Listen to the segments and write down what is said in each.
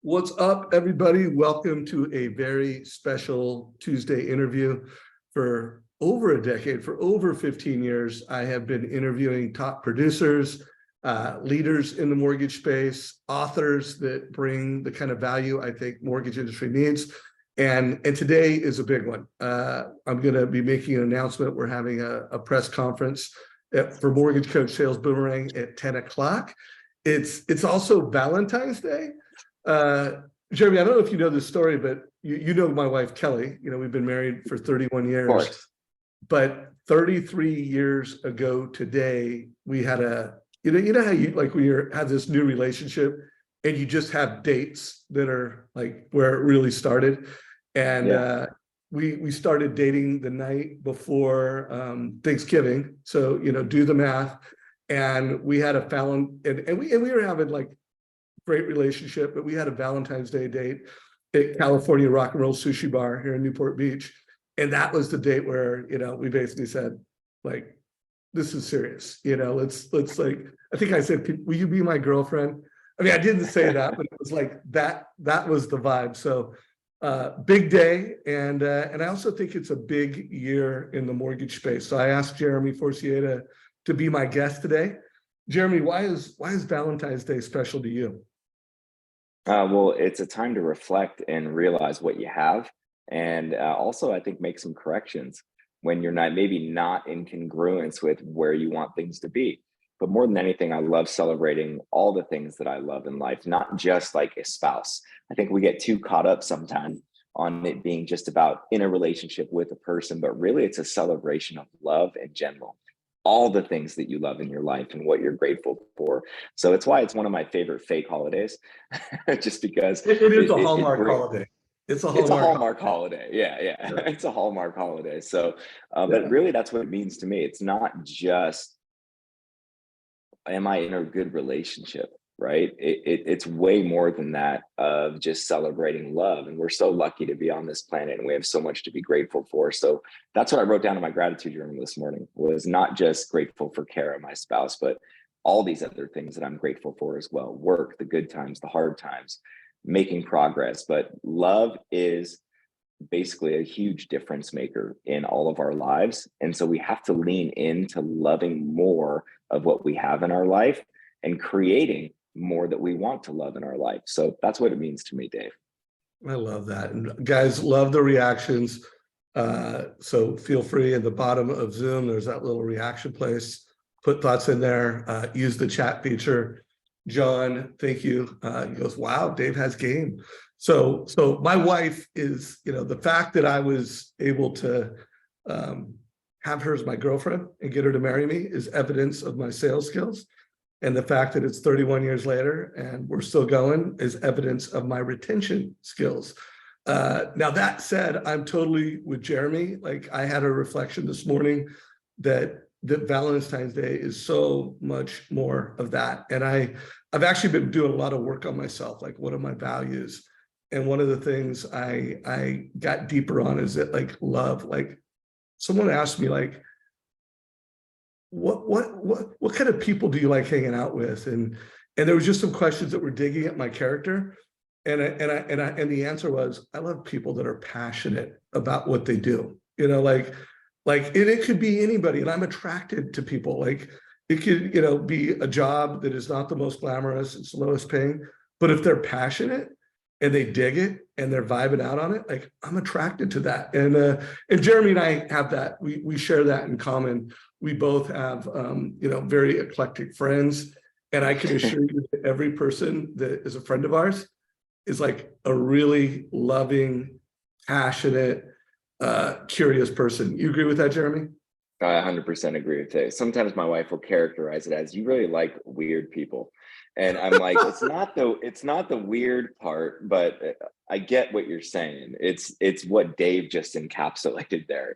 What's up, everybody? Welcome to a very special Tuesday interview. For over a decade, for over 15 years, I have been interviewing top producers, leaders in the mortgage space, authors that bring the kind of value I think mortgage industry needs. And today is a big one. I'm going to be making an announcement. We're having a press conference for MortgageCoach Sales Boomerang at 10 o'clock. It's also Valentine's Day. Jeremy, I don't know if you know this story, but you know my wife, Kelly. You know, we've been married for 31 years. Of course. But 33 years ago today, we had you know how you like when you have this new relationship and you just have dates that are like where it really started. And we started dating the night before Thanksgiving. So, you know, do the math. And we had and we were having like great relationship, but we had a Valentine's Day date at California Rock and Roll Sushi Bar here in Newport Beach. And that was the date where, you know, we basically said, like, this is serious. You know, let's like, I think I said, will you be my girlfriend? I mean, I didn't say that, but it was like that was the vibe. So big day. And I also think it's a big year in the mortgage space. So I asked Jeremy Forcier to be my guest today. Jeremy, why is Valentine's Day special to you? Well, it's a time to reflect and realize what you have. And also, I think, make some corrections when you're maybe not in congruence with where you want things to be. But more than anything, I love celebrating all the things that I love in life, not just like a spouse. I think we get too caught up sometimes on it being just about in a relationship with a person, but really it's a celebration of love in general. All the things that you love in your life and what you're grateful for. So it's why it's one of my favorite fake holidays, just because it is a Hallmark holiday. It's a Hallmark holiday. Yeah. It's a Hallmark holiday. So, but really that's what it means to me. It's not just, am I in a good relationship, right? It's way more than that of just celebrating love. And we're so lucky to be on this planet and we have so much to be grateful for. So that's what I wrote down in my gratitude journal this morning, was not just grateful for Kara, my spouse, but all these other things that I'm grateful for as well. Work, the good times, the hard times, making progress. But love is basically a huge difference maker in all of our lives. And so we have to lean into loving more of what we have in our life and creating more that we want to love in our life. So that's what it means to me, Dave. I love that. And guys, love the reactions. So feel free at the bottom of Zoom, there's that little reaction place. Put thoughts in there, use the chat feature. John, thank you. He goes, wow, Dave has game. So my wife is, you know, the fact that I was able to have her as my girlfriend and get her to marry me is evidence of my sales skills. And the fact that it's 31 years later and we're still going is evidence of my retention skills. Now that said, I'm totally with Jeremy. Like I had a reflection this morning that Valentine's Day is so much more of that. And I've actually been doing a lot of work on myself. Like, what are my values? And one of the things I got deeper on is that like love. Like someone asked me like, what kind of people do you like hanging out with? And there was just some questions that were digging at my character. And the answer was, I love people that are passionate about what they do. You know, like and it could be anybody. And I'm attracted to people. Like it could, you know, be a job that is not the most glamorous, it's the lowest paying, but if they're passionate and they dig it and they're vibing out on it, like I'm attracted to that. And Jeremy and I have that. We share that in common. We both have, you know, very eclectic friends. And I can assure you that every person that is a friend of ours is like a really loving, passionate, curious person. You agree with that, Jeremy? I 100% agree with that. Sometimes my wife will characterize it as, you really like weird people. And I'm like, it's not the weird part, but I get what you're saying. It's what Dave just encapsulated there.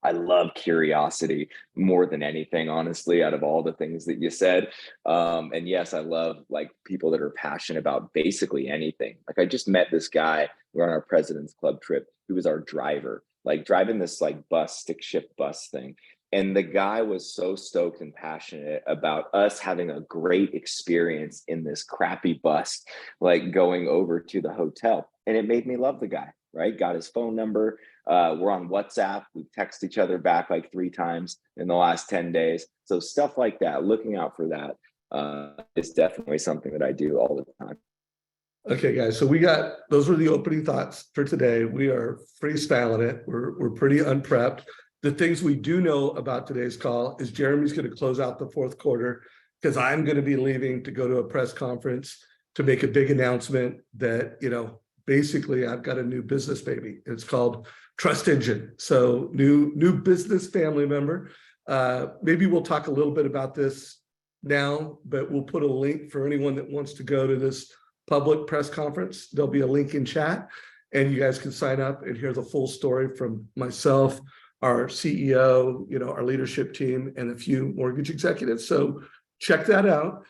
I love curiosity more than anything, honestly, out of all the things that you said. And yes, I love like people that are passionate about basically anything. Like I just met this guy, we're on our President's Club trip, who was our driver, like driving this like bus, stick shift bus thing. And the guy was so stoked and passionate about us having a great experience in this crappy bus, like going over to the hotel. And it made me love the guy, right? Got his phone number. We're on WhatsApp. We text each other back like 3 times in the last 10 days. So stuff like that, looking out for that is definitely something that I do all the time. Okay, guys. So those were the opening thoughts for today. We are freestyling it. We're pretty unprepped. The things we do know about today's call is Jeremy's going to close out the fourth quarter because I'm going to be leaving to go to a press conference to make a big announcement that, basically I've got a new business baby. It's called Trust Engine. So new business family member. Maybe we'll talk a little bit about this now, but we'll put a link for anyone that wants to go to this public press conference. There'll be a link in chat and you guys can sign up and hear the full story from myself, our CEO, our leadership team, and a few mortgage executives. So check that out.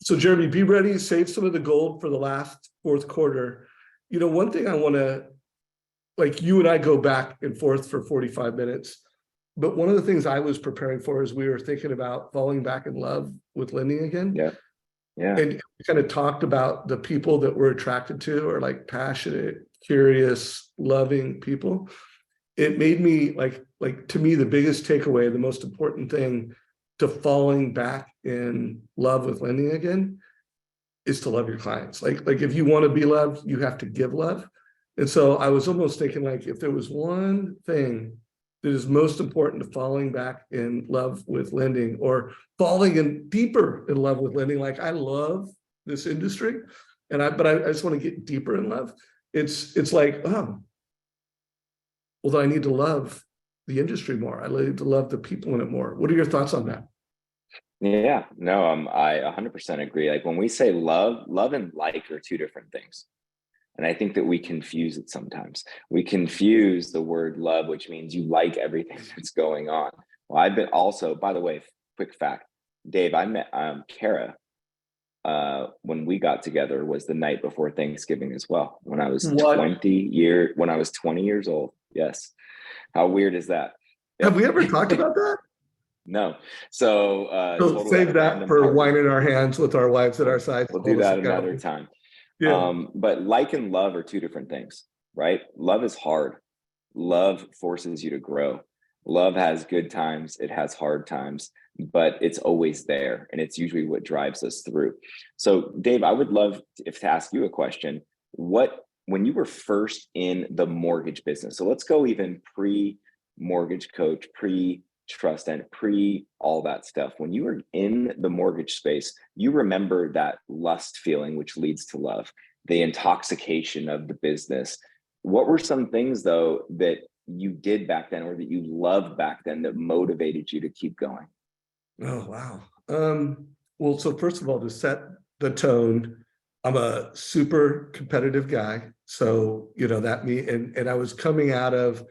So Jeremy, be ready, save some of the gold for the last fourth quarter. One thing I want to, like you and I go back and forth for 45 minutes, but one of the things I was preparing for is we were thinking about falling back in love with lending again. Yeah. Yeah. And we kind of talked about the people that we're attracted to are like passionate, curious, loving people. It made me like to me, the biggest takeaway, the most important thing to falling back in love with lending again is to love your clients. Like if you want to be loved, you have to give love. And so I was almost thinking like, if there was one thing that is most important to falling back in love with lending or falling in deeper in love with lending, like I love this industry but I just want to get deeper in love. It's like, well, then I need to love the industry more. I need to love the people in it more. What are your thoughts on that? Yeah, no, I 100% agree. Like when we say love and like are 2 different things. And I think that we confuse it sometimes. We confuse the word love, which means you like everything that's going on. Well, I've been also, by the way, quick fact, Dave, I met Kara when we got together was the night before Thanksgiving as well. When I was 20 years old. Yes. How weird is that? Have we ever talked about that? No. So totally save that for wine in our hands with our wives at our sides. We'll do that another time. Yeah. But like and love are 2 different things, right? Love is hard. Love forces you to grow. Love has good times. It has hard times, but it's always there. And it's usually what drives us through. So Dave, I would love to ask you a question. When you were first in the mortgage business, so let's go even pre-mortgage coach, pre-trust and pre all that stuff. When you were in the mortgage space, you remember that lust feeling, which leads to love, the intoxication of the business. What were some things though that you did back then or that you loved back then that motivated you to keep going? Oh, wow. Well, so first of all, to set the tone, I'm a super competitive guy. So, and I was coming out of,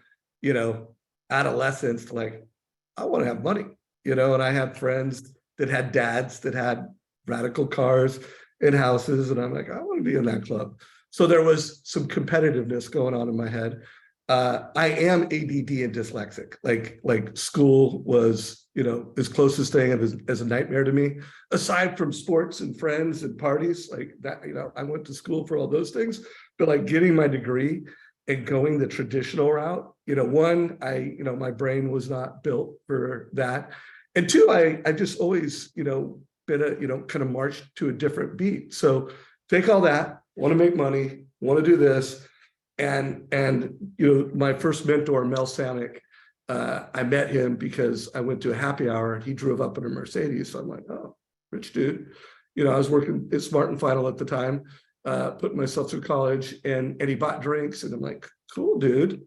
adolescence, like, I want to have money, and I had friends that had dads that had radical cars and houses. And I'm like, I want to be in that club. So there was some competitiveness going on in my head. I am ADD and dyslexic. Like school was, as closest thing as a nightmare to me, aside from sports and friends and parties like that. I went to school for all those things, but like getting my degree and going the traditional route, one, my brain was not built for that. And 2, I just always, been kind of marched to a different beat. So take all that, want to make money, want to do this. And my first mentor, Mel Samick, I met him because I went to a happy hour and he drove up in a Mercedes. So I'm like, oh, rich dude. I was working at Smart and Final at the time, putting myself through college and he bought drinks and I'm like, cool, dude.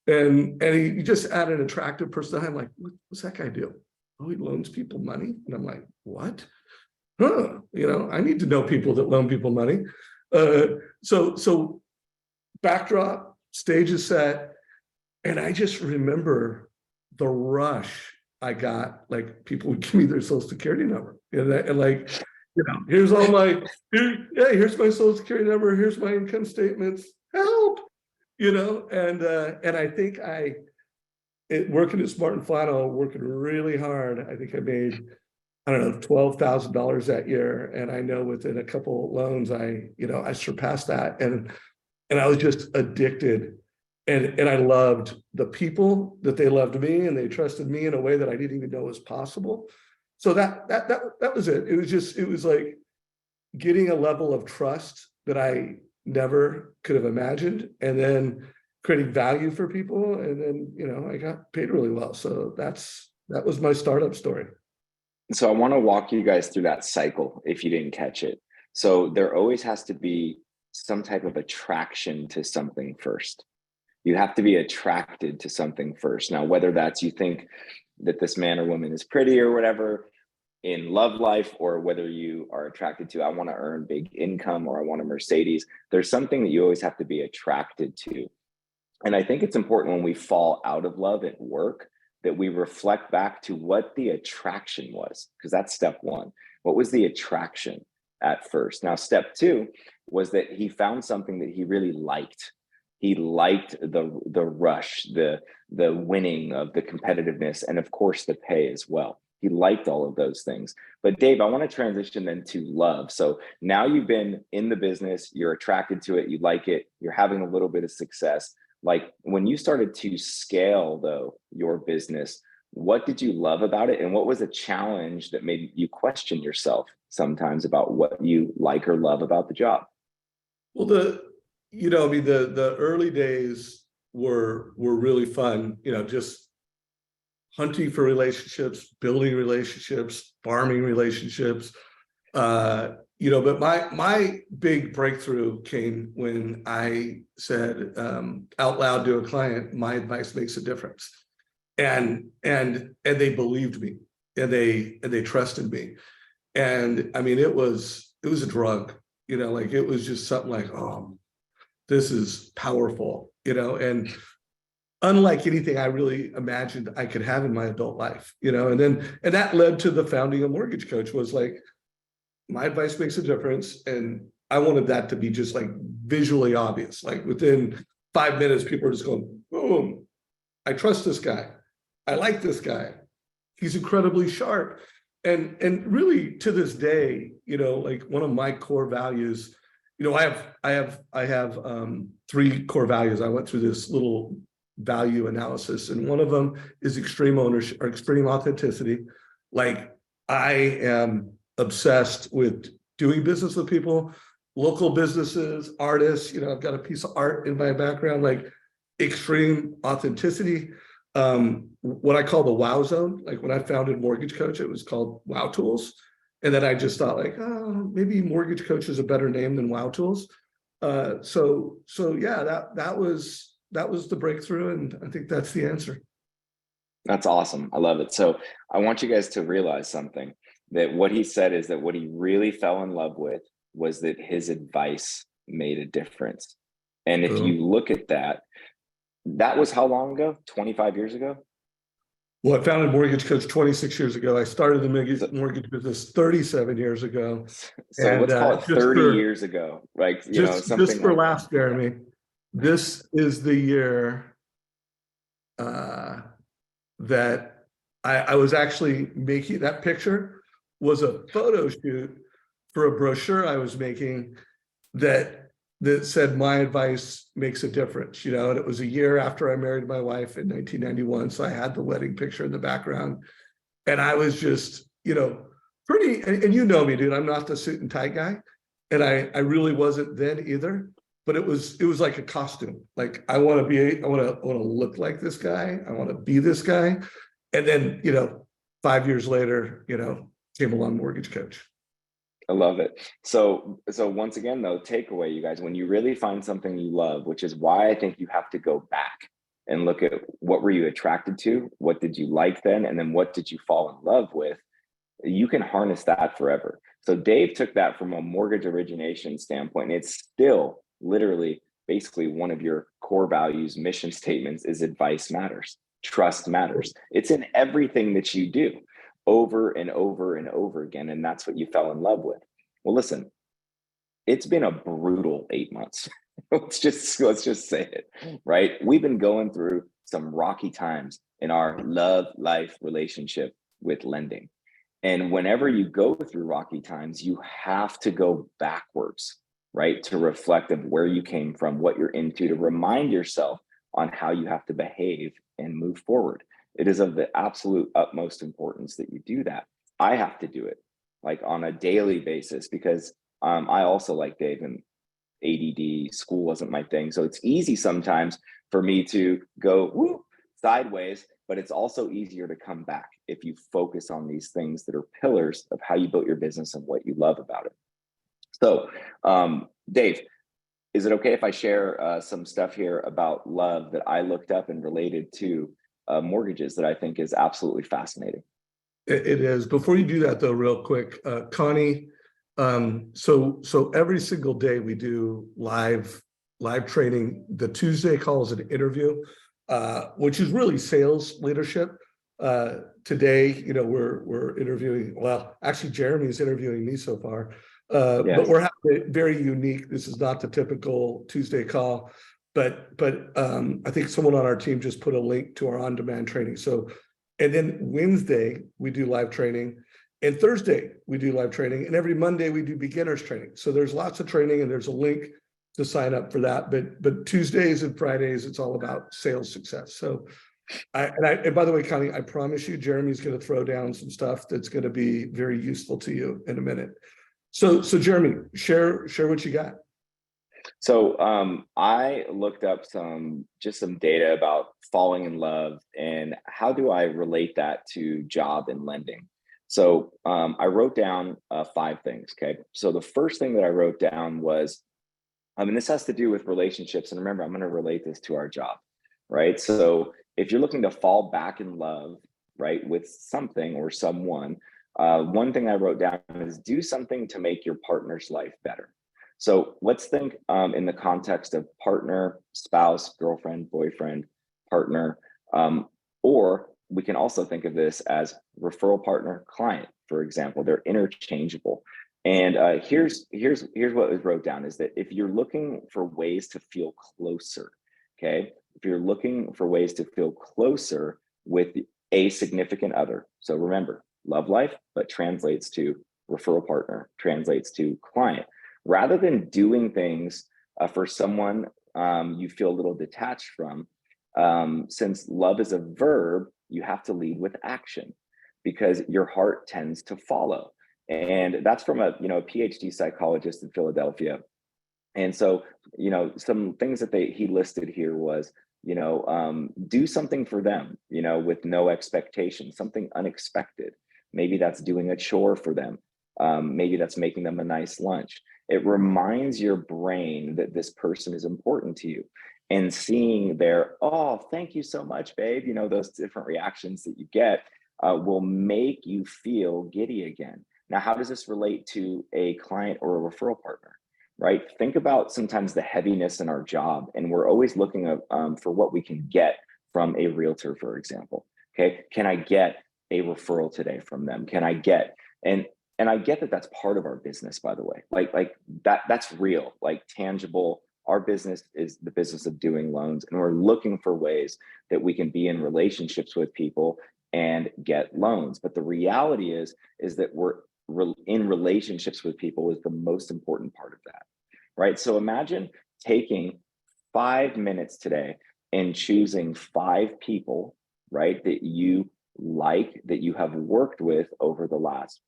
And he just had an attractive personality. I'm like, what's that guy do? Oh, he loans people money. And I'm like, what? I need to know people that loan people money. So backdrop, stage is set. And I just remember the rush I got, like people would give me their social security number. And like, here's all here's my social security number. Here's my income statements. Help, and I think working at Smart and Final, working really hard. I think I made, I don't know, $12,000 that year. And I know within a couple loans, I surpassed that. And I was just addicted. And I loved the people, that they loved me and they trusted me in a way that I didn't even know was possible. So that was it. It was like getting a level of trust that I never could have imagined, and then creating value for people. And then, I got paid really well. So that was my startup story. So I want to walk you guys through that cycle if you didn't catch it. So there always has to be some type of attraction to something first. You have to be attracted to something first. Now, whether that's you think that this man or woman is pretty or whatever in love life, or whether you are attracted to, I want to earn big income or I want a Mercedes, there's something that you always have to be attracted to. And I think it's important when we fall out of love at work that we reflect back to what the attraction was, because that's step one. What was the attraction at first? Now, step two was that he found something that he really liked. He liked the rush, the winning of the competitiveness, and of course the pay as well. He liked all of those things. But Dave, I want to transition then to love. So now you've been in the business, you're attracted to it, you like it, you're having a little bit of success. Like when you started to scale though your business, what did you love about it? And what was a challenge that made you question yourself sometimes about what you like or love about the job? Well, the early days were really fun, just hunting for relationships, building relationships, farming relationships. But my big breakthrough came when I said out loud to a client, my advice makes a difference. And they believed me, and they trusted me. And I mean, it was a drug, like it was just something like, oh, this is powerful, and unlike anything I really imagined I could have in my adult life, and that led to the founding of MortgageCoach. Was like, my advice makes a difference. And I wanted that to be just like visually obvious. Like within 5 minutes, people are just going, boom, I trust this guy. I like this guy. He's incredibly sharp. And really to this day, like one of my core values, I have 3 core values. I went through this little value analysis, and one of them is extreme ownership or extreme authenticity. Like I am obsessed with doing business with people, local businesses, artists. I've got a piece of art in my background, like extreme authenticity. What I call the wow zone. Like when I founded MortgageCoach, it was called Wow Tools. And then I just thought like, oh, maybe MortgageCoach is a better name than Wow Tools. So yeah, that was the breakthrough. And I think that's the answer. That's awesome. I love it. So I want you guys to realize something, that what he said is that what he really fell in love with was that his advice made a difference. And if you look at that, that was how long ago? 25 years ago? Well, I founded MortgageCoach 26 years ago. I started the mortgage business 37 years ago. So and, let's call it 30 years ago. Like, something just for like last, Jeremy, this is the year that I was actually making. That picture was a photo shoot for a brochure I was making that said my advice makes a difference, and it was a year after I married my wife in 1991. So I had the wedding picture in the background, and I was just, pretty, and me, dude, I'm not the suit and tie guy. And I really wasn't then either, but it was like a costume. Like I want to look like this guy. I want to be this guy. And then, 5 years later, came along MortgageCoach. I love it. So once again, though, takeaway, you guys, when you really find something you love, which is why I think you have to go back and look at what were you attracted to? What did you like then? And then what did you fall in love with? You can harness that forever. So Dave took that from a mortgage origination standpoint. And it's still literally basically one of your core values, mission statements is advice matters. Trust matters. It's in everything that you do, over and over and over again. And that's what you fell in love with. Well, listen, it's been a brutal 8 months. let's just say it, right? We've been going through some rocky times in our love life relationship with lending. And whenever you go through rocky times, you have to go backwards, right? To reflect of where you came from, what you're into, to remind yourself on how you have to behave and move forward. It is of the absolute utmost importance that you do that. I have to do it like on a daily basis because I also, like Dave, and ADD, school wasn't my thing. So it's easy sometimes for me to go sideways, but it's also easier to come back if you focus on these things that are pillars of how you built your business and what you love about it. So, Dave, is it okay if I share some stuff here about love that I looked up and related to mortgages that I think is absolutely fascinating? It is. Before you do that, though, real quick, Connie. So every single day we do live training. The Tuesday call is an interview, which is really sales leadership. Today, we're interviewing. Well, actually, Jeremy's interviewing me so far. But we're having it very unique. This is not the typical Tuesday call, but I think someone on our team just put a link to our on-demand training. So, and then Wednesday we do live training, and Thursday we do live training, and every Monday we do beginners training. So there's lots of training, and there's a link to sign up for that. But Tuesdays and Fridays it's all about sales success. So. And by the way, Connie, I promise you, Jeremy's going to throw down some stuff that's going to be very useful to you in a minute. So Jeremy, share what you got. So I looked up some data about falling in love and how do I relate that to job and lending. So I wrote down 5 things. Okay. So the first thing that I wrote down was, and this has to do with relationships. And remember, I'm going to relate this to our job, right? So if you're looking to fall back in love, right, with something or someone, one thing I wrote down is do something to make your partner's life better. So let's think in the context of partner, spouse, girlfriend, boyfriend, partner, or we can also think of this as referral partner, client, for example. They're interchangeable. And here's what was wrote down is that if you're looking for ways to feel closer, okay, if you're looking for ways to feel closer with a significant other, so remember, love life, but translates to referral partner, translates to client. Rather than doing things for someone you feel a little detached from, since love is a verb, you have to lead with action because your heart tends to follow. And that's from a PhD psychologist in Philadelphia. And so, some things that he listed here was, do something for them, with no expectation, something unexpected. Maybe that's doing a chore for them. Maybe that's making them a nice lunch. It reminds your brain that this person is important to you. And seeing their, oh, thank you so much, babe, those different reactions that you get will make you feel giddy again. Now, how does this relate to a client or a referral partner? Right? Think about sometimes the heaviness in our job, and we're always looking for what we can get from a realtor, for example. Okay, can I get a referral today from them? Can I get and I get that that's part of our business, by the way. Like that's real, like tangible. Our business is the business of doing loans, and we're looking for ways that we can be in relationships with people and get loans. But the reality is that we're in relationships with people is the most important part of that, right? So imagine taking 5 minutes today and choosing 5 people, right, that you like, that you have worked with over the last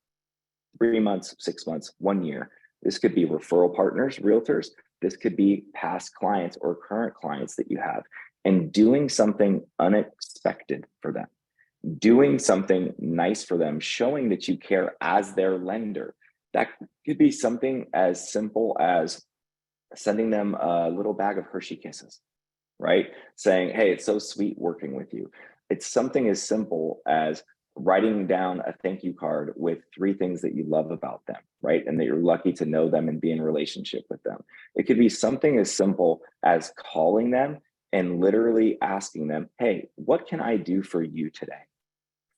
3 months, 6 months, 1 year. This could be referral partners, realtors. This could be past clients or current clients that you have, and doing something unexpected for them. Doing something nice for them, showing that you care as their lender. That could be something as simple as sending them a little bag of Hershey Kisses, right? Saying, hey, it's so sweet working with you. It's something as simple as writing down a thank you card with 3 things that you love about them, right? And that you're lucky to know them and be in relationship with them. It could be something as simple as calling them and literally asking them, hey, what can I do for you today?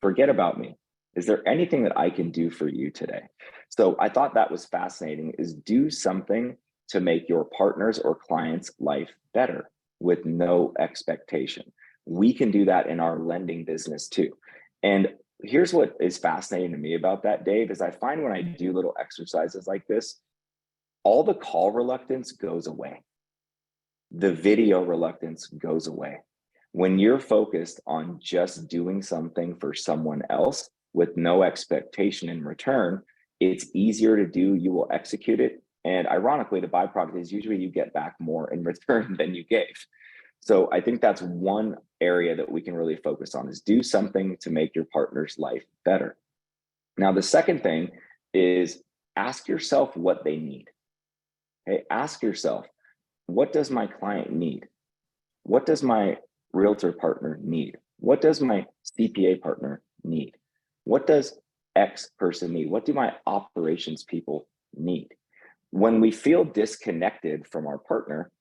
Forget about me. Is there anything that I can do for you today? So I thought that was fascinating, is do something to make your partner's or client's life better with no expectation. We can do that in our lending business too. And here's what is fascinating to me about that, Dave, is I find when I do little exercises like this, all the call reluctance goes away. The video reluctance goes away. When you're focused on just doing something for someone else with no expectation in return, it's easier to do. You will execute it. And ironically, the byproduct is usually you get back more in return than you gave. So I think that's one area that we can really focus on, is do something to make your partner's life better. Now, the second thing is ask yourself what they need. Okay, ask yourself, what does my client need? What does my realtor partner need? What does my CPA partner need? What does X person need? What do my operations people need? When we feel disconnected from our partner,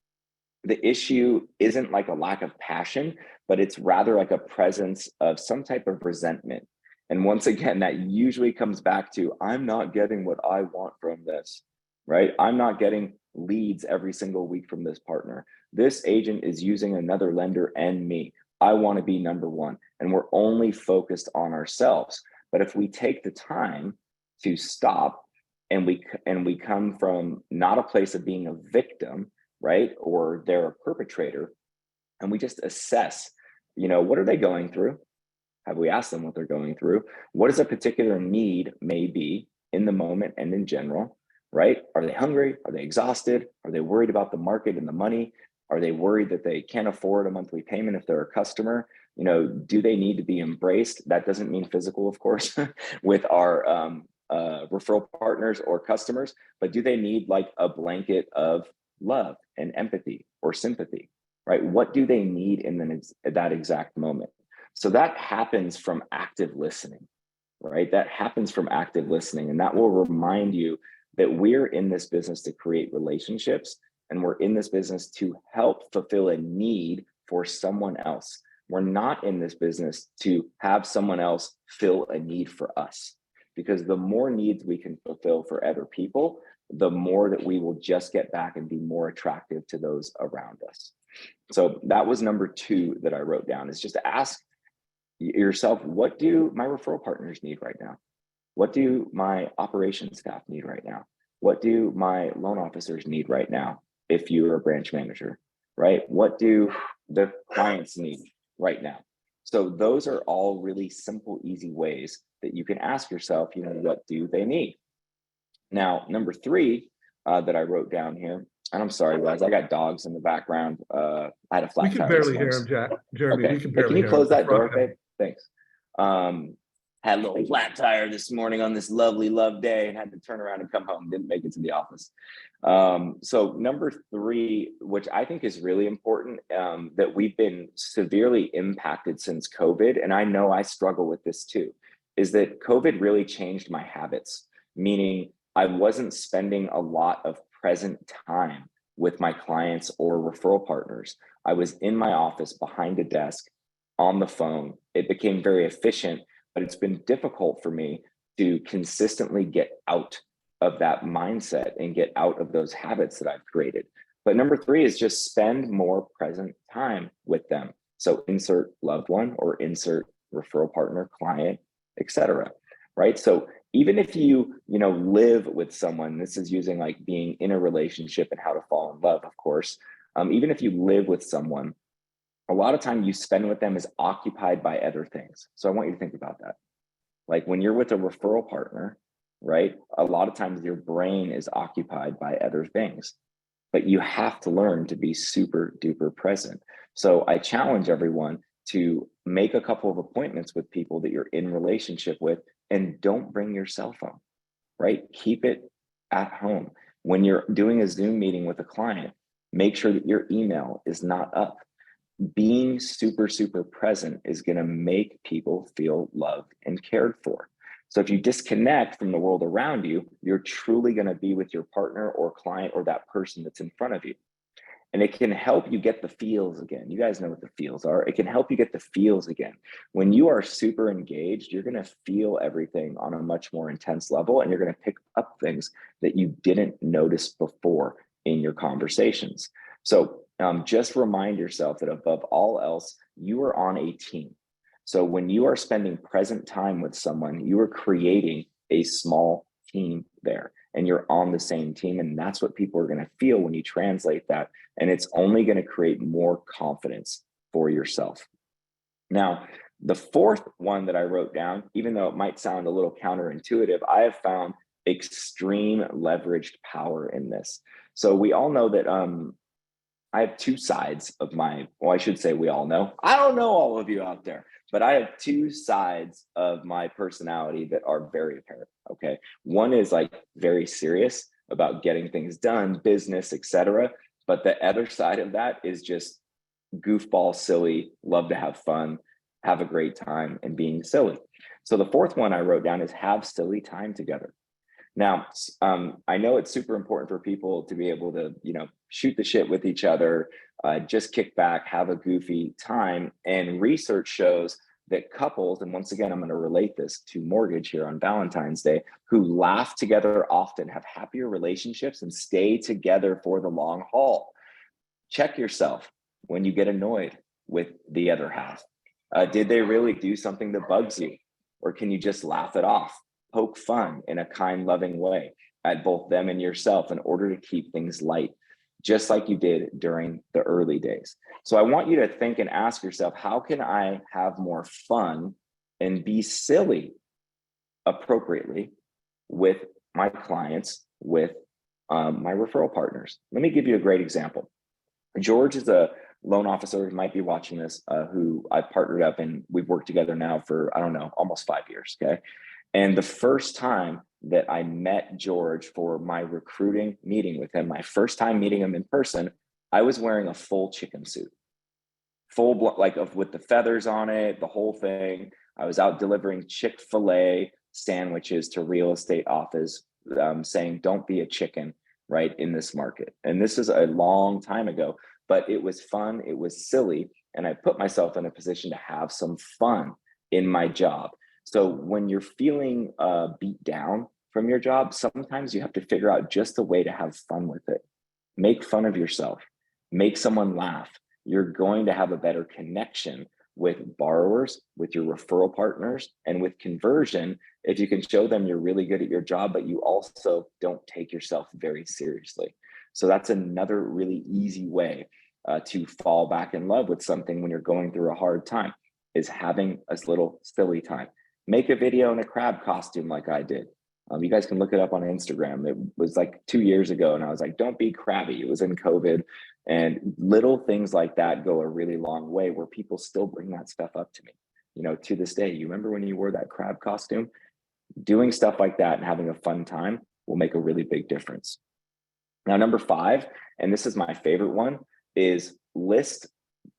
the issue isn't like a lack of passion, but it's rather like a presence of some type of resentment. And once again, that usually comes back to, I'm not getting what I want from this, right? I'm not getting leads every single week from this partner. This agent is using another lender and me. I want to be number one. And we're only focused on ourselves. But if we take the time to stop and we come from not a place of being a victim, right? Or they're a perpetrator, and we just assess, what are they going through? Have we asked them what they're going through? What is a particular need may be in the moment and in general, right? Are they hungry? Are they exhausted? Are they worried about the market and the money? Are they worried that they can't afford a monthly payment if they're a customer? Do they need to be embraced? That doesn't mean physical, of course, with our referral partners or customers, but do they need like a blanket of love and empathy or sympathy, right? What do they need in that exact moment? So that happens from active listening, right? That happens from active listening. And that will remind you that we're in this business to create relationships, and we're in this business to help fulfill a need for someone else. We're not in this business to have someone else fill a need for us, because the more needs we can fulfill for other people, the more that we will just get back and be more attractive to those around us. So that was number 2 that I wrote down, is just to ask yourself, what do my referral partners need right now? What do my operations staff need right now? What do my loan officers need right now? If you're a branch manager, right? What do the clients need right now? So those are all really simple, easy ways that you can ask yourself, what do they need? Now, number 3 that I wrote down here, and I'm sorry, guys, I got dogs in the background. I had a flat We can tire barely this hear morning. him, Jeremy. Okay. We can Hey, barely can you hear close him. that door, babe? Thanks. Had a little flat tire this morning on this lovely love day, and had to turn around and come home. Didn't make it to the office. So number 3, which I think is really important, that we've been severely impacted since COVID, and I know I struggle with this too, is that COVID really changed my habits, meaning I wasn't spending a lot of present time with my clients or referral partners. I was in my office behind a desk on the phone. It became very efficient, but it's been difficult for me to consistently get out of that mindset and get out of those habits that I've created. But number 3 is just spend more present time with them. So insert loved one or insert referral partner, client, etc. Right? So even if you live with someone, this is using like being in a relationship and how to fall in love, of course. Even if you live with someone, a lot of time you spend with them is occupied by other things. So I want you to think about that. Like when you're with a referral partner, right? A lot of times your brain is occupied by other things, but you have to learn to be super duper present. So I challenge everyone to make a couple of appointments with people that you're in relationship with, and don't bring your cell phone, right? Keep it at home. When you're doing a Zoom meeting with a client, make sure that your email is not up. Being super, super present is going to make people feel loved and cared for. So if you disconnect from the world around you, you're truly going to be with your partner or client or that person that's in front of you. And it can help you get the feels again. You guys know what the feels are. It can help you get the feels again. When you are super engaged, you're going to feel everything on a much more intense level, and you're going to pick up things that you didn't notice before in your conversations. So just remind yourself that above all else, you are on a team. So when you are spending present time with someone, you are creating a small team there, and you're on the same team. And that's what people are going to feel when you translate that. And it's only going to create more confidence for yourself. Now, the fourth one that I wrote down, even though it might sound a little counterintuitive, I have found extreme leveraged power in this. So we all know that I have two sides of my, well, I should say we all know. I don't know all of you out there, but I have two sides of my personality that are very apparent, okay? One is like very serious about getting things done, business, etc. But the other side of that is just goofball, silly, love to have fun, have a great time, and being silly. So the fourth one I wrote down is have silly time together. Now, I know it's super important for people to be able to, shoot the shit with each other, just kick back, have a goofy time. And research shows that couples, and once again, I'm going to relate this to mortgage here on Valentine's Day, who laugh together often have happier relationships and stay together for the long haul. Check yourself when you get annoyed with the other half. Did they really do something that bugs you? Or can you just laugh it off? Poke fun in a kind, loving way at both them and yourself in order to keep things light, just like you did during the early days. So I want you to think and ask yourself, how can I have more fun and be silly appropriately with my clients, with my referral partners? Let me give you a great example. George is a loan officer who might be watching this, who I've partnered up and we've worked together now for, I don't know, almost 5 years, okay? And the first time that I met George for my recruiting meeting with him, my first time meeting him in person, I was wearing a full chicken suit, with the feathers on it, the whole thing. I was out delivering Chick-fil-A sandwiches to real estate office, saying, don't be a chicken, right, in this market. And this is a long time ago, but it was fun. It was silly. And I put myself in a position to have some fun in my job. So when you're feeling beat down from your job, sometimes you have to figure out just a way to have fun with it. Make fun of yourself, make someone laugh. You're going to have a better connection with borrowers, with your referral partners, and with conversion if you can show them you're really good at your job, but you also don't take yourself very seriously. So that's another really easy way to fall back in love with something when you're going through a hard time, is having a little silly time. Make a video in a crab costume like I did. You guys can look it up on Instagram. It was like 2 years ago, and I was like, don't be crabby. It was in COVID. And little things like that go a really long way, where people still bring that stuff up to me, to this day. You remember when you wore that crab costume? Doing stuff like that and having a fun time will make a really big difference. Now, number 5, and this is my favorite one, is list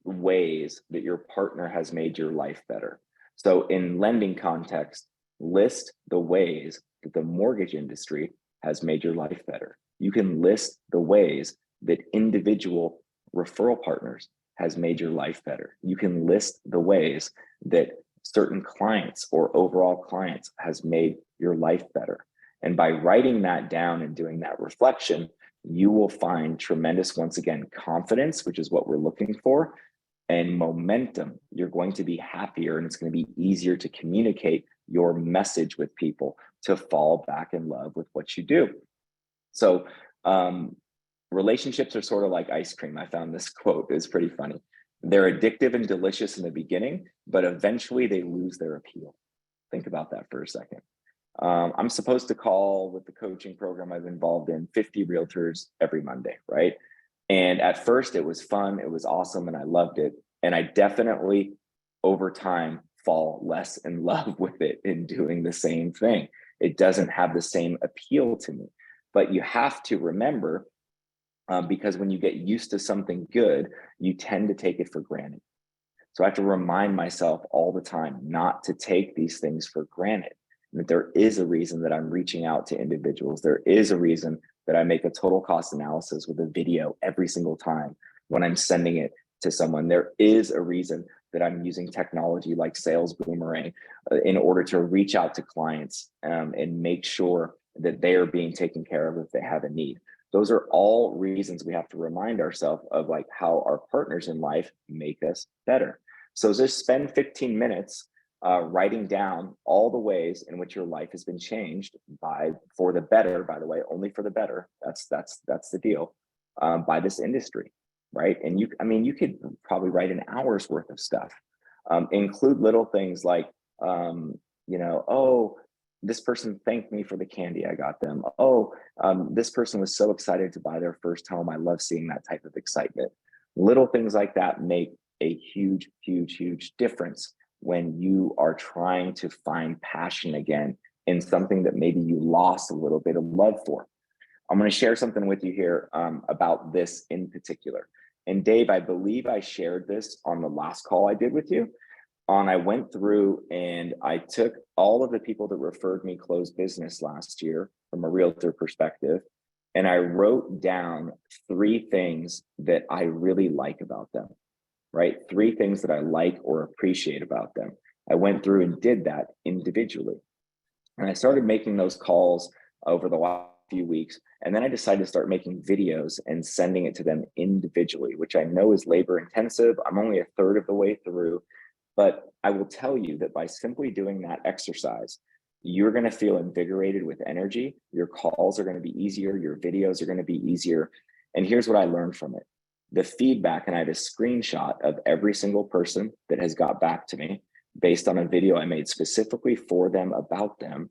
ways that your partner has made your life better. So in lending context, list the ways that the mortgage industry has made your life better. You can list the ways that individual referral partners has made your life better. You can list the ways that certain clients or overall clients has made your life better. And by writing that down and doing that reflection, you will find tremendous, once again, confidence, which is what we're looking for, and momentum. You're going to be happier, and it's going to be easier to communicate your message with people, to fall back in love with what you do. So relationships are sort of like ice cream. I found this quote is pretty funny. They're addictive and delicious in the beginning, but eventually they lose their appeal. Think about that for a second. I'm supposed to call, with the coaching program I've involved in, 50 realtors every Monday, right? And at first it was fun, it was awesome, and I loved it. And I definitely, over time, fall less in love with it in doing the same thing. It doesn't have the same appeal to me. But you have to remember, because when you get used to something good, you tend to take it for granted. So I have to remind myself all the time not to take these things for granted, and that there is a reason that I'm reaching out to individuals. There is a reason that I make a total cost analysis with a video every single time when I'm sending it to someone. There is a reason that I'm using technology like Sales Boomerang in order to reach out to clients and make sure that they are being taken care of if they have a need. Those are all reasons we have to remind ourselves of, like, how our partners in life make us better. So just spend 15 minutes writing down all the ways in which your life has been changed for the better, by the way, only for the better. That's the deal, by this industry, right? And you could probably write an hour's worth of stuff. Include little things like, oh, this person thanked me for the candy I got them. Oh, this person was so excited to buy their first home. I love seeing that type of excitement. Little things like that make a huge, huge, huge difference when you are trying to find passion again in something that maybe you lost a little bit of love for. I'm going to share something with you here about this in particular. And Dave, I believe I shared this on the last call I did with you. I went through and I took all of the people that referred me closed business last year from a realtor perspective, and I wrote down 3 things that I really like about them, right? 3 things that I like or appreciate about them. I went through and did that individually. And I started making those calls over the last few weeks. And then I decided to start making videos and sending it to them individually, which I know is labor intensive. I'm only a third of the way through. But I will tell you that by simply doing that exercise, you're going to feel invigorated with energy. Your calls are going to be easier. Your videos are going to be easier. And here's what I learned from it. The feedback, and I have a screenshot of every single person that has got back to me based on a video I made specifically for them about them.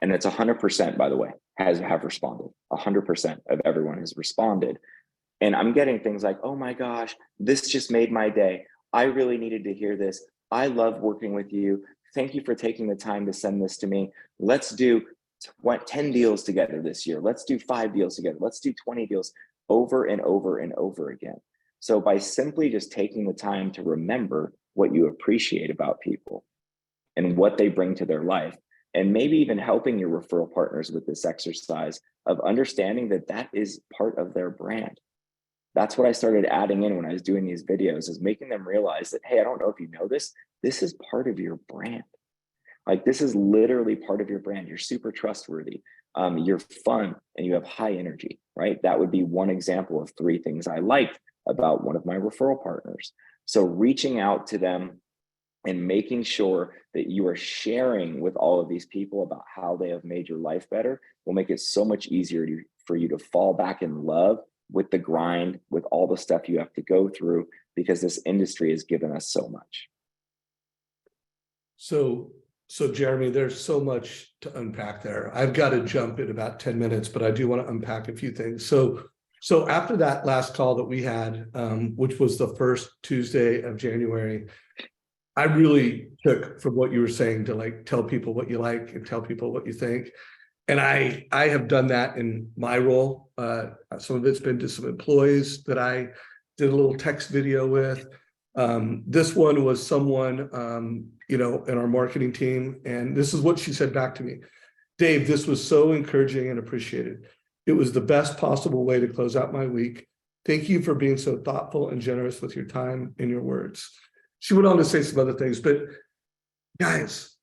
And it's 100%, by the way, have responded. 100% of everyone has responded. And I'm getting things like, oh my gosh, this just made my day. I really needed to hear this. I love working with you. Thank you for taking the time to send this to me. Let's do 10 deals together this year. Let's do 5 deals together. Let's do 20 deals, over and over and over again. So by simply just taking the time to remember what you appreciate about people and what they bring to their life, and maybe even helping your referral partners with this exercise of understanding that that is part of their brand. That's what I started adding in when I was doing these videos, is making them realize that, hey, I don't know if you know this, this is part of your brand. Like, this is literally part of your brand. You're super trustworthy. You're fun and you have high energy, right? That would be one example of 3 things I liked about one of my referral partners. So reaching out to them and making sure that you are sharing with all of these people about how they have made your life better will make it so much easier for you to fall back in love with the grind, with all the stuff you have to go through, because this industry has given us so much. So Jeremy, there's so much to unpack there. I've got to jump in about 10 minutes, but I do want to unpack a few things. So after that last call that we had, which was the first Tuesday of January, I really took from what you were saying to like tell people what you like and tell people what you think. And I have done that in my role. Some of it's been to some employees that I did a little text video with. This one was someone, in our marketing team. And this is what she said back to me. Dave, this was so encouraging and appreciated. It was the best possible way to close out my week. Thank you for being so thoughtful and generous with your time and your words. She went on to say some other things, but guys,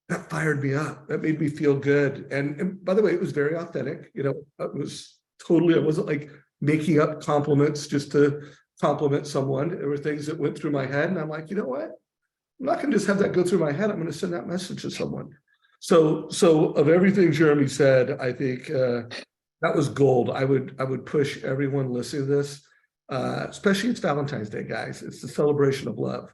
that fired me up. That made me feel good. And by the way, it was very authentic. It was totally, I wasn't like making up compliments just to compliment someone. There were things that went through my head, and I'm like, you know what? I'm not going to just have that go through my head. I'm going to send that message to someone. So of everything Jeremy said, I think that was gold. I would push everyone listening to this, especially it's Valentine's Day, guys. It's the celebration of love.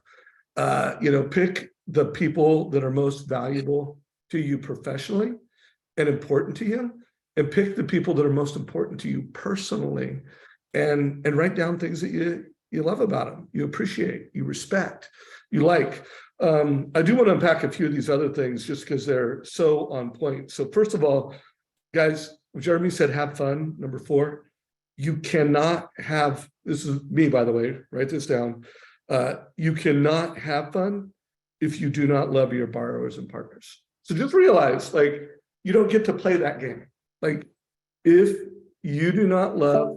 Pick the people that are most valuable to you professionally and important to you, and pick the people that are most important to you personally, and write down things that you love about them, you appreciate, you respect, you like. I do want to unpack a few of these other things just because they're so on point. So first of all, guys, Jeremy said, have fun. Number 4, you cannot have, this is me, by the way, write this down. You cannot have fun if you do not love your borrowers and partners. So just realize, like, you don't get to play that game. Like, if you do not love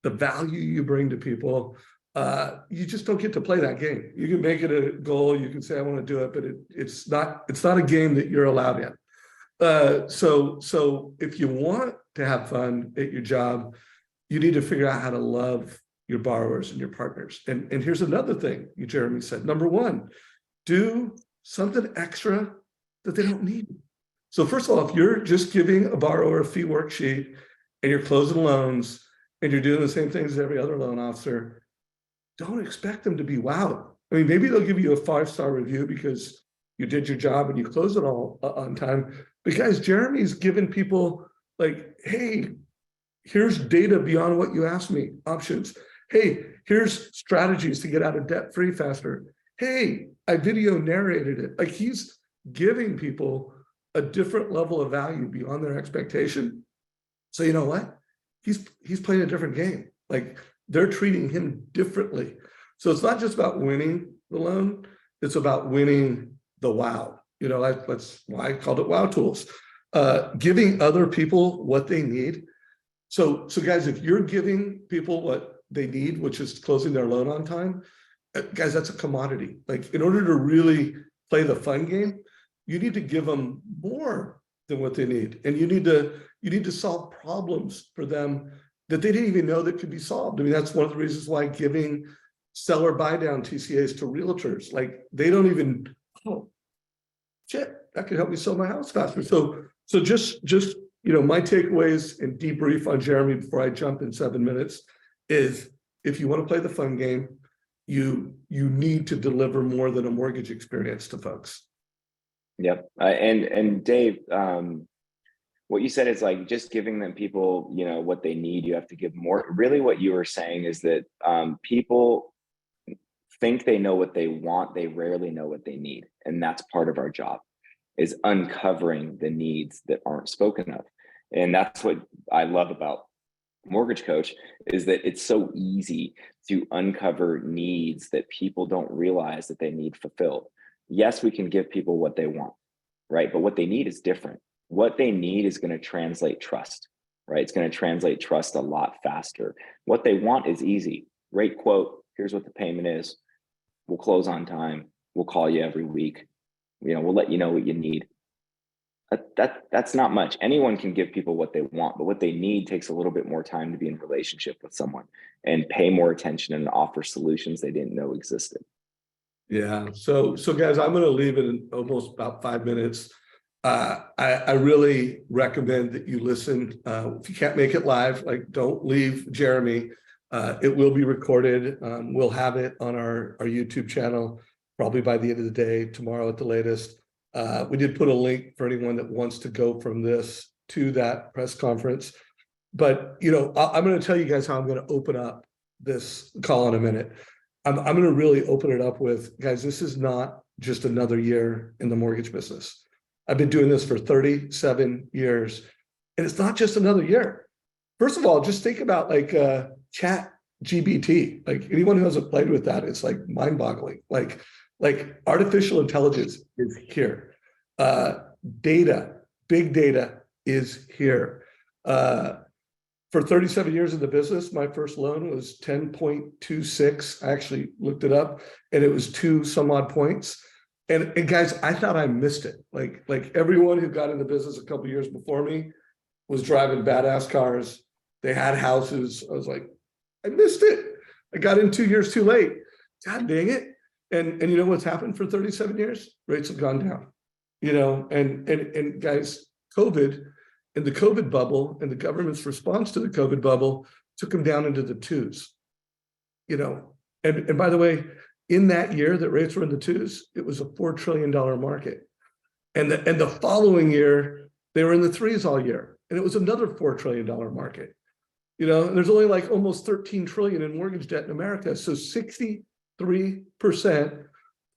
the value you bring to people, you just don't get to play that game. You can make it a goal. You can say, I want to do it, but it's not a game that you're allowed in. So if you want to have fun at your job, you need to figure out how to love your borrowers and your partners. And here's another thing Jeremy said. Number one, do something extra that they don't need. So first of all, if you're just giving a borrower a fee worksheet and you're closing loans and you're doing the same things as every other loan officer, don't expect them to be wowed. I mean, maybe they'll give you a 5-star review because you did your job and you closed it all on time. But guys, Jeremy's giving people like, hey, here's data beyond what you asked me, options. Hey, here's strategies to get out of debt free faster. Hey, I video narrated it. Like, he's giving people a different level of value beyond their expectation. So you know what? He's playing a different game. Like, they're treating him differently. So it's not just about winning the loan, it's about winning the wow. You know, that's why I called it wow tools. Giving other people what they need. So guys, if you're giving people what they need, which is closing their loan on time, guys, that's a commodity. Like, in order to really play the fun game, you need to give them more than what they need. And you need to solve problems for them that they didn't even know that could be solved. I mean, that's one of the reasons why giving seller buy down TCAs to realtors, like, they don't even, oh, shit, that could help me sell my house faster. So just, you know, my takeaways and debrief on Jeremy before I jump in 7 minutes is, if you want to play the fun game, you need to deliver more than a mortgage experience to folks. Yep. And Dave, what you said is like just giving them people, you know, what they need. You have to give more. Really, what you were saying is that people think they know what they want. They rarely know what they need. And that's part of our job, is uncovering the needs that aren't spoken of. And that's what I love about Mortgage Coach, is that it's so easy to uncover needs that people don't realize that they need fulfilled. Yes, we can give people what they want, right? But what they need is different. What they need is going to translate trust, right? It's going to translate trust a lot faster. What they want is easy. Great quote. Here's what the payment is. We'll close on time. We'll call you every week. You know, we'll let you know what you need. That's not much. Anyone can give people what they want, but what they need takes a little bit more time to be in relationship with someone and pay more attention and offer solutions they didn't know existed. Yeah. So guys, I'm going to leave it in almost about 5 minutes. I really recommend that you listen. If you can't make it live, like, don't leave Jeremy. It will be recorded. We'll have it on our YouTube channel probably by the end of the day, tomorrow at the latest. We did put a link for anyone that wants to go from this to that press conference. But, you know, I'm going to tell you guys how I'm going to open up this call in a minute. I'm going to really open it up with, guys, this is not just another year in the mortgage business. I've been doing this for 37 years, and it's not just another year. First of all, just think about like Chat GBT. Like, anyone who hasn't played with that, it's like mind-boggling. Like artificial intelligence is here. Data, big data is here. For 37 years in the business, my first loan was 10.26. I actually looked it up, and it was 2 some odd points. And guys, I thought I missed it. Like everyone who got in the business a couple of years before me was driving badass cars. They had houses. I was like, I missed it. I got in 2 years too late. God dang it. And you know what's happened for 37 years? Rates have gone down. You know, and guys, COVID and the COVID bubble and the government's response to the COVID bubble took them down into the 2s. You know, and by the way, in that year that rates were in the 2s, it was a $4 trillion market. And the following year, they were in the 3s all year. And it was another $4 trillion market. You know, and there's only like almost 13 trillion in mortgage debt in America. So 63%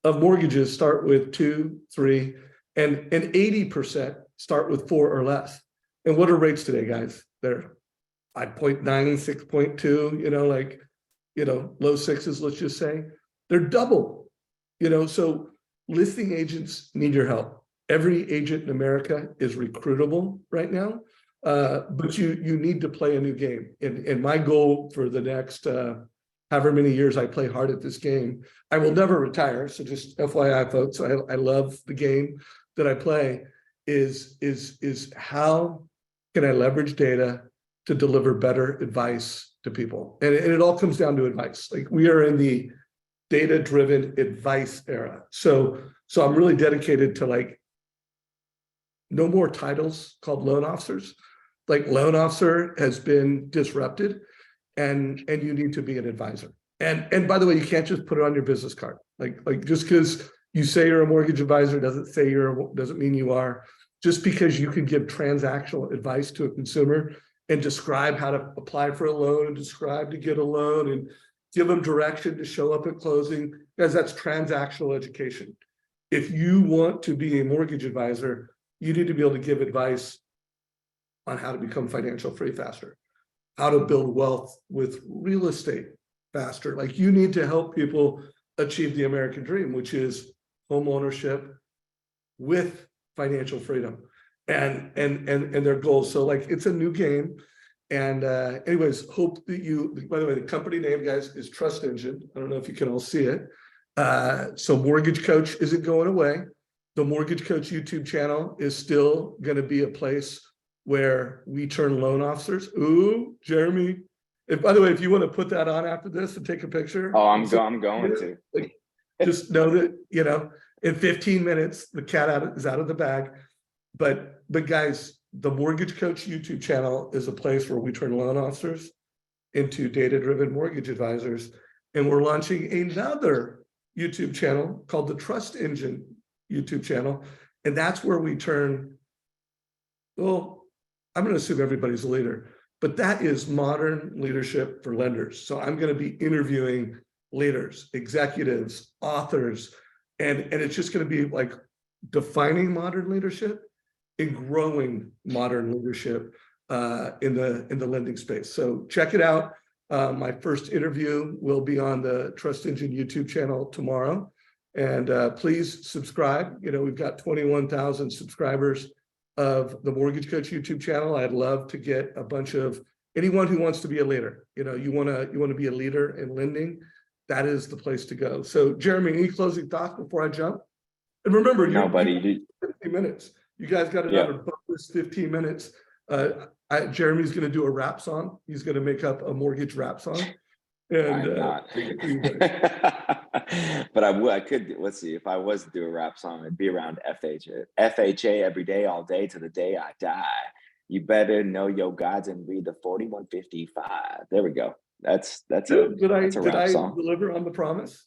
of mortgages start with 2, 3, and 80% start with 4 or less. And what are rates today, guys? They're 5.9, 6.2, you know, like, you know, low 6s, let's just say. They're double, you know, so listing agents need your help. Every agent in America is recruitable right now, but you need to play a new game. And my goal for the next however many years I play hard at this game, I will never retire. So just FYI, folks, I love the game that I play. Is how can I leverage data to deliver better advice to people. And it all comes down to advice. Like, we are in the data-driven advice era. So I'm really dedicated to, like, no more titles called loan officers. Like, loan officer has been disrupted, and you need to be an advisor. And by the way, you can't just put it on your business card. Like just because you say you're a mortgage advisor doesn't mean you are. Just because you can give transactional advice to a consumer and describe how to apply for a loan and describe to get a loan and give them direction to show up at closing, because that's transactional education. If you want to be a mortgage advisor, you need to be able to give advice on how to become financial free faster, how to build wealth with real estate faster. Like, you need to help people achieve the American dream, which is home ownership with financial freedom and their goals. So, like, it's a new game. And anyways, hope that you, by the way, the company name, guys, is Trust Engine. I don't know if you can all see it. So Mortgage Coach isn't going away. The Mortgage Coach YouTube channel is still going to be a place where we turn loan officers. Ooh, Jeremy. And by the way, if you want to put that on after this and take a picture. Oh, I'm going to. Like, just know that, you know, in 15 minutes, the cat is out of the bag. But guys, the Mortgage Coach YouTube channel is a place where we turn loan officers into data-driven mortgage advisors. And we're launching another YouTube channel called the Trust Engine YouTube channel. And that's where we turn, well, I'm going to assume everybody's a leader, but that is modern leadership for lenders. So I'm going to be interviewing leaders, executives, authors, and it's just going to be like defining modern leadership and growing modern leadership in the lending space. So check it out. My first interview will be on the Trust Engine YouTube channel tomorrow. And please subscribe. You know, we've got 21,000 subscribers of the Mortgage Coach YouTube channel. I'd love to get a bunch of anyone who wants to be a leader. You know, you want to be a leader in lending. That is the place to go. So, Jeremy, any closing thoughts before I jump? And remember, no, buddy, 15 minutes. You guys got another bonus 15 minutes. Jeremy's going to do a rap song. He's going to make up a mortgage rap song. And I'm not. But I could, let's see, if I was to do a rap song, it'd be around FHA every day, all day to the day I die. You better know your guides and read the 4155. There we go. That's a rap song. Deliver on the promise?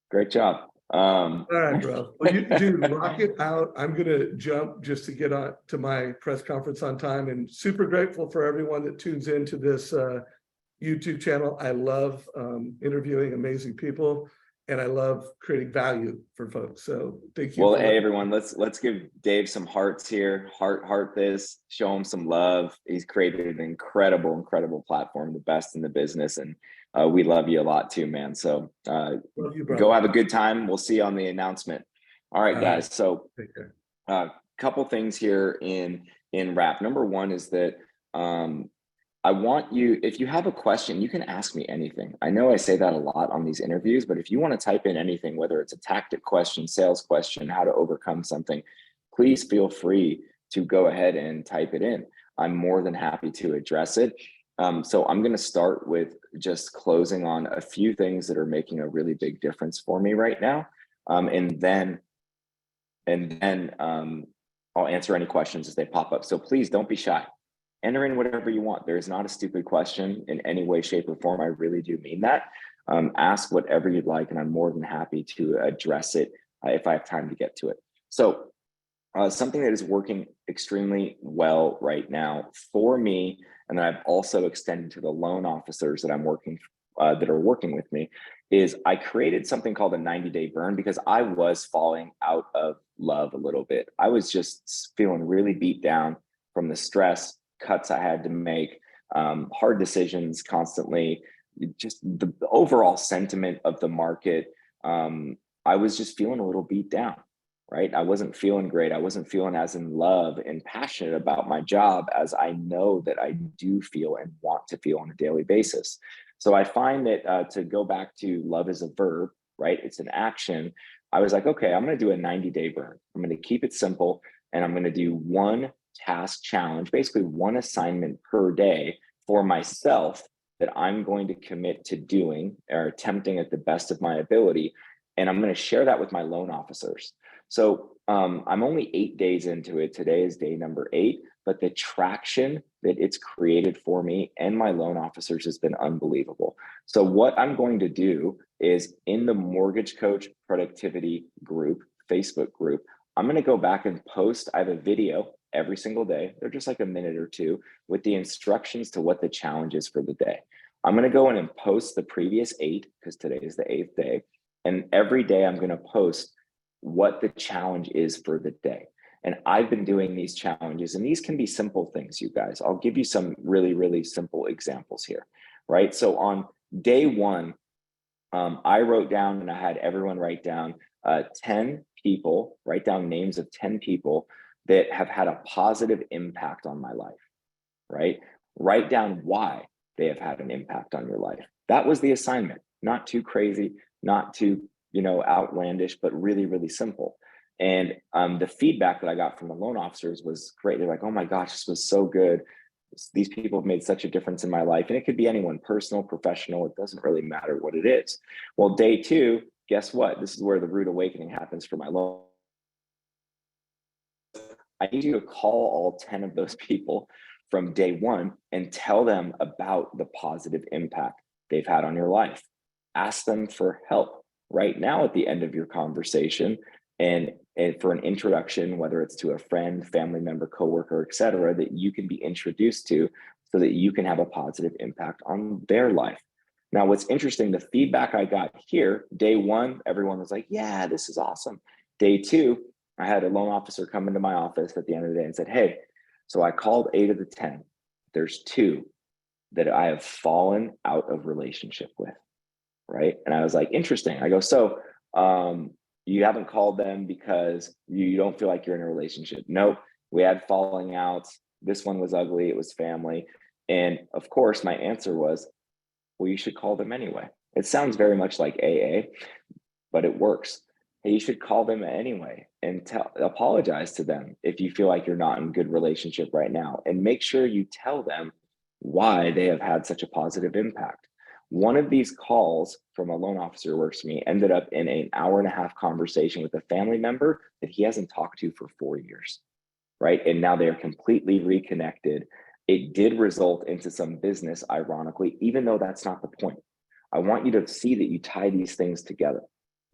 Great job. All right, bro. Well, you dude, rock it out. I'm gonna jump just to get on to my press conference on time, and super grateful for everyone that tunes into this YouTube channel. I love interviewing amazing people, and I love creating value for folks. So thank you. Well, hey everyone, let's give Dave some hearts here. Heart this. Show him some love. He's created an incredible platform, the best in the business, and we love you a lot too, man. So go have a good time. We'll see you on the announcement. All right, guys. So couple things here in wrap. Number one is that I want you, if you have a question, you can ask me anything. I know I say that a lot on these interviews, but if you want to type in anything, whether it's a tactic question, sales question, how to overcome something, please feel free to go ahead and type it in. I'm more than happy to address it. So I'm going to start with just closing on a few things that are making a really big difference for me right now. And then I'll answer any questions as they pop up. So please don't be shy. Enter in whatever you want. There is not a stupid question in any way, shape, or form. I really do mean that. Ask whatever you'd like, and I'm more than happy to address it if I have time to get to it. So something that is working extremely well right now for me, and that I've also extended to the loan officers that I'm working that are working with me, is I created something called a 90-day burn because I was falling out of love a little bit. I was just feeling really beat down from the stress, cuts I had to make, hard decisions constantly, just the overall sentiment of the market. I was just feeling a little beat down, right? I wasn't feeling great. I wasn't feeling as in love and passionate about my job as I know that I do feel and want to feel on a daily basis. So I find that to go back to love is a verb, right? It's an action. I was like, okay, I'm going to do a 90-day burn. I'm going to keep it simple, and I'm going to do one task challenge, basically one assignment per day for myself that I'm going to commit to doing or attempting at the best of my ability. And I'm going to share that with my loan officers. So I'm only 8 days into it. Today is day number 8, but the traction that it's created for me and my loan officers has been unbelievable. So what I'm going to do is in the Mortgage Coach Productivity group, Facebook group, I'm going to go back and post. I have a video every single day. They're just like a minute or two with the instructions to what the challenge is for the day. I'm going to go in and post the previous 8 because today is the 8th day. And every day I'm going to post what the challenge is for the day. And I've been doing these challenges, and these can be simple things, you guys. I'll give you some really, really simple examples here, right? So on day 1, I wrote down, and I had everyone write down 10 people, write down names of 10 people that have had a positive impact on my life, right? Write down why they have had an impact on your life. That was the assignment. Not too crazy, not too, outlandish, but really, really simple. And the feedback that I got from the loan officers was great. They're like, oh my gosh, this was so good. These people have made such a difference in my life. And it could be anyone, personal, professional, it doesn't really matter what it is. Well, day 2, guess what? This is where the rude awakening happens for my loan. I need you to call all 10 of those people from day 1 and tell them about the positive impact they've had on your life. Ask them for help right now at the end of your conversation, and for an introduction, whether it's to a friend, family member, coworker, et cetera, that you can be introduced to so that you can have a positive impact on their life. Now, what's interesting, the feedback I got here, day 1, everyone was like, yeah, this is awesome. Day 2, I had a loan officer come into my office at the end of the day and said, hey, so I called 8 of the 10. There's 2 that I have fallen out of relationship with, right? And I was like, interesting. I go, so you haven't called them because you don't feel like you're in a relationship? Nope, we had falling outs. This one was ugly, it was family. And of course, my answer was, well, you should call them anyway. It sounds very much like AA, but it works. Hey, you should call them anyway and apologize to them if you feel like you're not in good relationship right now, and make sure you tell them why they have had such a positive impact. One of these calls from a loan officer who works for me ended up in an hour-and-a-half conversation with a family member that he hasn't talked to for 4 years, right? And now they're completely reconnected. It did result into some business, ironically, even though that's not the point. I want you to see that you tie these things together,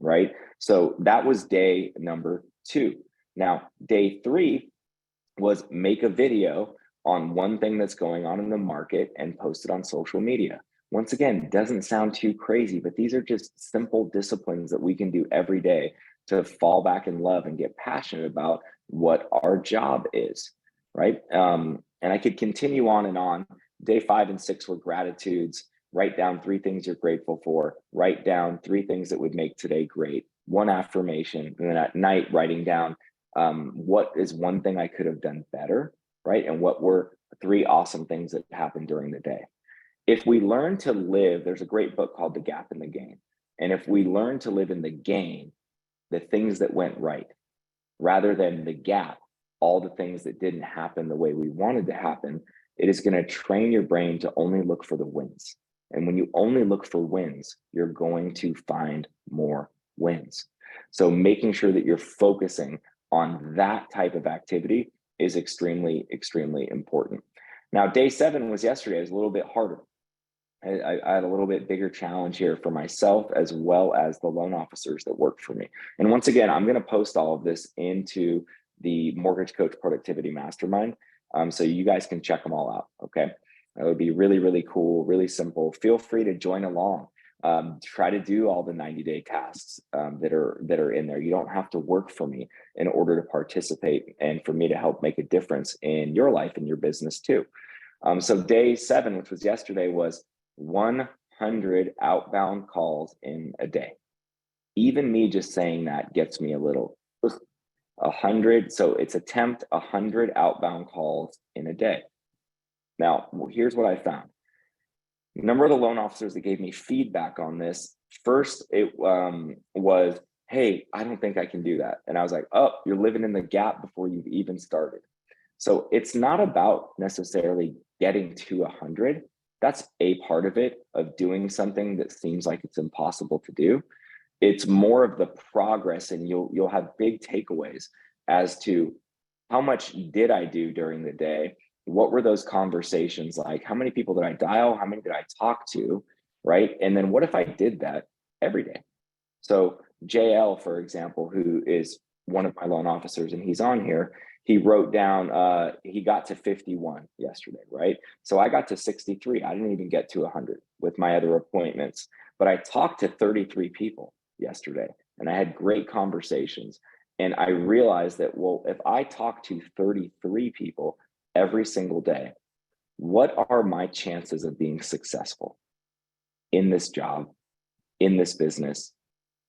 right? So that was day number 2. Now, day 3 was make a video on one thing that's going on in the market and post it on social media. Once again, doesn't sound too crazy, but these are just simple disciplines that we can do every day to fall back in love and get passionate about what our job is, right? And I could continue on and on. Day 5 and 6 were gratitudes. Write down 3 things you're grateful for. Write down 3 things that would make today great. 1 affirmation. And then at night, writing down what is one thing I could have done better, right? And what were 3 awesome things that happened during the day. If we learn to live, there's a great book called The Gap in the Gain. And if we learn to live in the gain, the things that went right, rather than the gap, all the things that didn't happen the way we wanted to happen, it is going to train your brain to only look for the wins. And when you only look for wins, you're going to find more wins. So making sure that you're focusing on that type of activity is extremely, extremely important. Now, day 7 was yesterday. It was a little bit harder. I had a little bit bigger challenge here for myself as well as the loan officers that work for me. And once again, I'm going to post all of this into the Mortgage Coach Productivity Mastermind, so you guys can check them all out. Okay, that would be really, really cool, really simple. Feel free to join along. Try to do all the 90-day tasks that are in there. You don't have to work for me in order to participate and for me to help make a difference in your life and your business too. So day 7, which was yesterday, was 100 outbound calls in a day. Even me just saying that gets me a little 100. So it's attempt 100 outbound calls in a day. Now, here's what I found. A number of the loan officers that gave me feedback on this, first it was, hey, I don't think I can do that. And I was like, oh, you're living in the gap before you've even started. So it's not about necessarily getting to 100. That's a part of it, of doing something that seems like it's impossible to do. It's more of the progress, and you'll have big takeaways as to how much did I do during the day? What were those conversations like? How many people did I dial? How many did I talk to? Right? And then what if I did that every day? So JL, for example, who is one of my loan officers, and he's on here, he wrote down, he got to 51 yesterday, right? So I got to 63. I didn't even get to 100 with my other appointments, but I talked to 33 people yesterday, and I had great conversations. And I realized that, well, if I talk to 33 people every single day, what are my chances of being successful in this job, in this business,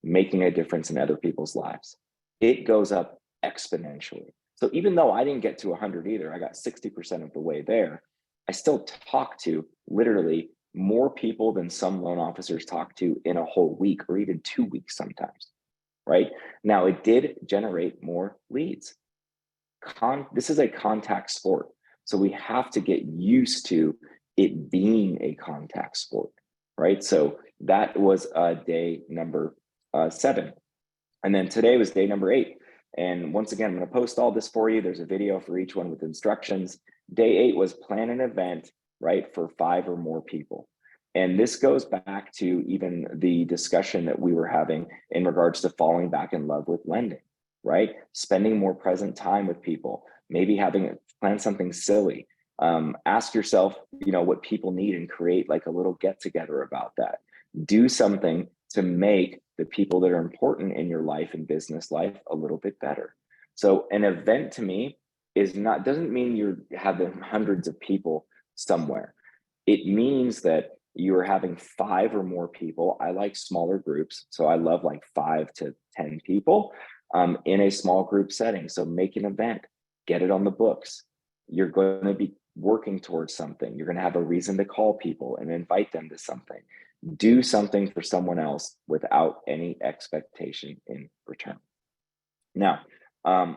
making a difference in other people's lives? It goes up exponentially. So even though I didn't get to 100 either, I got 60% of the way there, I still talk to literally more people than some loan officers talk to in a whole week, or even 2 weeks sometimes, right? Now, it did generate more leads. This is a contact sport, so we have to get used to it being a contact sport, right? So that was day number 7. And then today was day number 8. And once again, I'm going to post all this for you. There's a video for each one with instructions. Day 8 was plan an event, right, for 5 or more people. And this goes back to even the discussion that we were having in regards to falling back in love with lending, right? Spending more present time with people, maybe plan something silly. Ask yourself, what people need, and create like a little get together about that. Do something to make the people that are important in your life and business life a little bit better. So an event to me doesn't mean you're having hundreds of people somewhere. It means that you're having 5 or more people. I like smaller groups, so I love like 5 to 10 people in a small group setting. So make an event, get it on the books. You're going to be working towards something. You're going to have a reason to call people and invite them to something. Do something for someone else without any expectation in return. Now,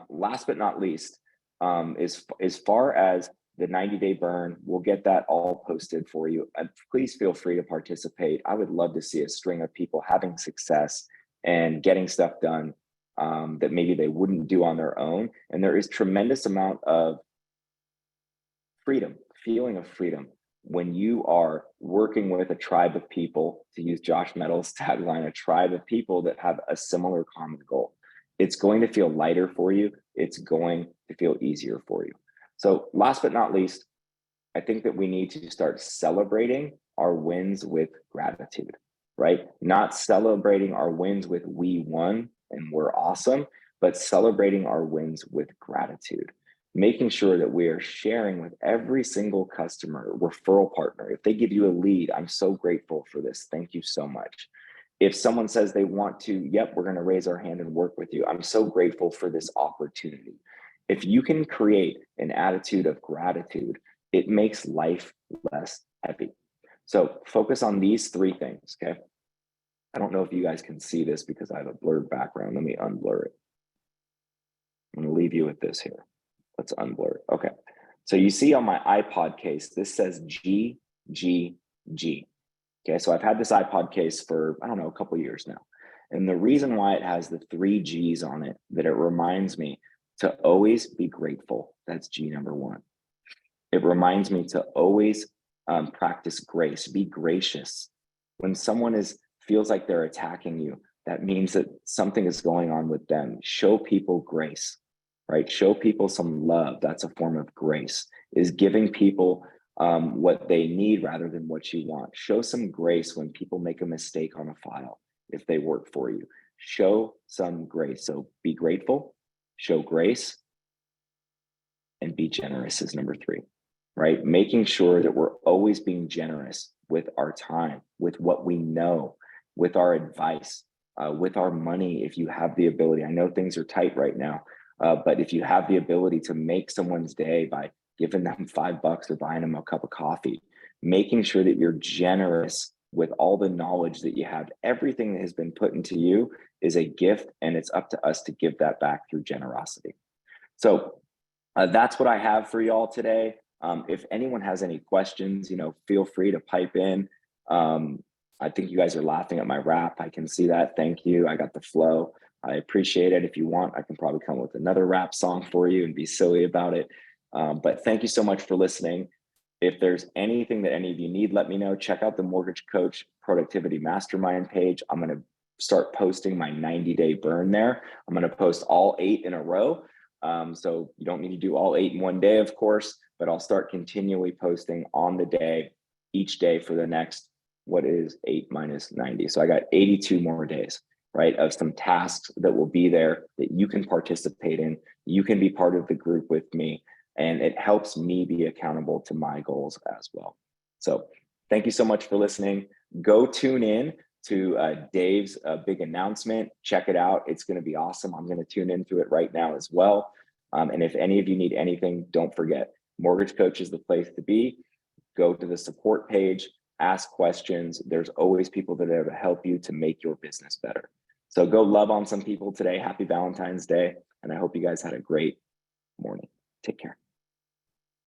last but not least, as far as the 90-day burn, we'll get that all posted for you. Please feel free to participate. I would love to see a string of people having success and getting stuff done that maybe they wouldn't do on their own. And there is tremendous amount of freedom, feeling of freedom, when you are working with a tribe of people, to use Josh Metal's tagline, a tribe of people that have a similar common goal. It's going to feel lighter for you. It's going to feel easier for you. So last but not least, I think that we need to start celebrating our wins with gratitude, right? Not celebrating our wins with we won and we're awesome, but celebrating our wins with gratitude. Making sure that we are sharing with every single customer, referral partner. If they give you a lead, I'm so grateful for this. Thank you so much. If someone says they want to, yep, we're going to raise our hand and work with you. I'm so grateful for this opportunity. If you can create an attitude of gratitude, it makes life less heavy. So focus on these 3 things, okay? I don't know if you guys can see this because I have a blurred background. Let me unblur it. I'm going to leave you with this here. Let's unblur it. Okay. So you see on my iPod case, this says G, G, G. Okay. So I've had this iPod case for, I don't know, a couple of years now. And the reason why it has the 3 G's on it, that it reminds me to always be grateful. That's G number 1. It reminds me to always practice grace, be gracious. When someone feels like they're attacking you, that means that something is going on with them. Show people grace. Right? Show people some love. That's a form of grace, is giving people what they need rather than what you want. Show some grace when people make a mistake on a file, if they work for you. Show some grace. So be grateful, show grace, and be generous is number 3, right? Making sure that we're always being generous with our time, with what we know, with our advice, with our money, if you have the ability. I know things are tight right now. But if you have the ability to make someone's day by giving them $5 or buying them a cup of coffee, making sure that you're generous with all the knowledge that you have, everything that has been put into you is a gift, and it's up to us to give that back through generosity. So that's what I have for y'all today. If anyone has any questions, feel free to pipe in. I think you guys are laughing at my rap. I can see that. Thank you. I got the flow. I appreciate it. If you want, I can probably come with another rap song for you and be silly about it. But thank you so much for listening. If there's anything that any of you need, let me know. Check out the Mortgage Coach Productivity Mastermind page. I'm going to start posting my 90-day burn there. I'm going to post all 8 in a row. So you don't need to do all 8 in one day, of course, but I'll start continually posting on the day, each day for the next, what is 8 minus 90? So I got 82 more days, right, of some tasks that will be there that you can participate in. You can be part of the group with me, and it helps me be accountable to my goals as well. So thank you so much for listening. Go tune in to Dave's big announcement. Check it out. It's going to be awesome. I'm going to tune into it right now as well. And if any of you need anything, don't forget, Mortgage Coach is the place to be. Go to the support page, ask questions. There's always people that are there to help you to make your business better. So go love on some people today. Happy Valentine's Day. And I hope you guys had a great morning. Take care.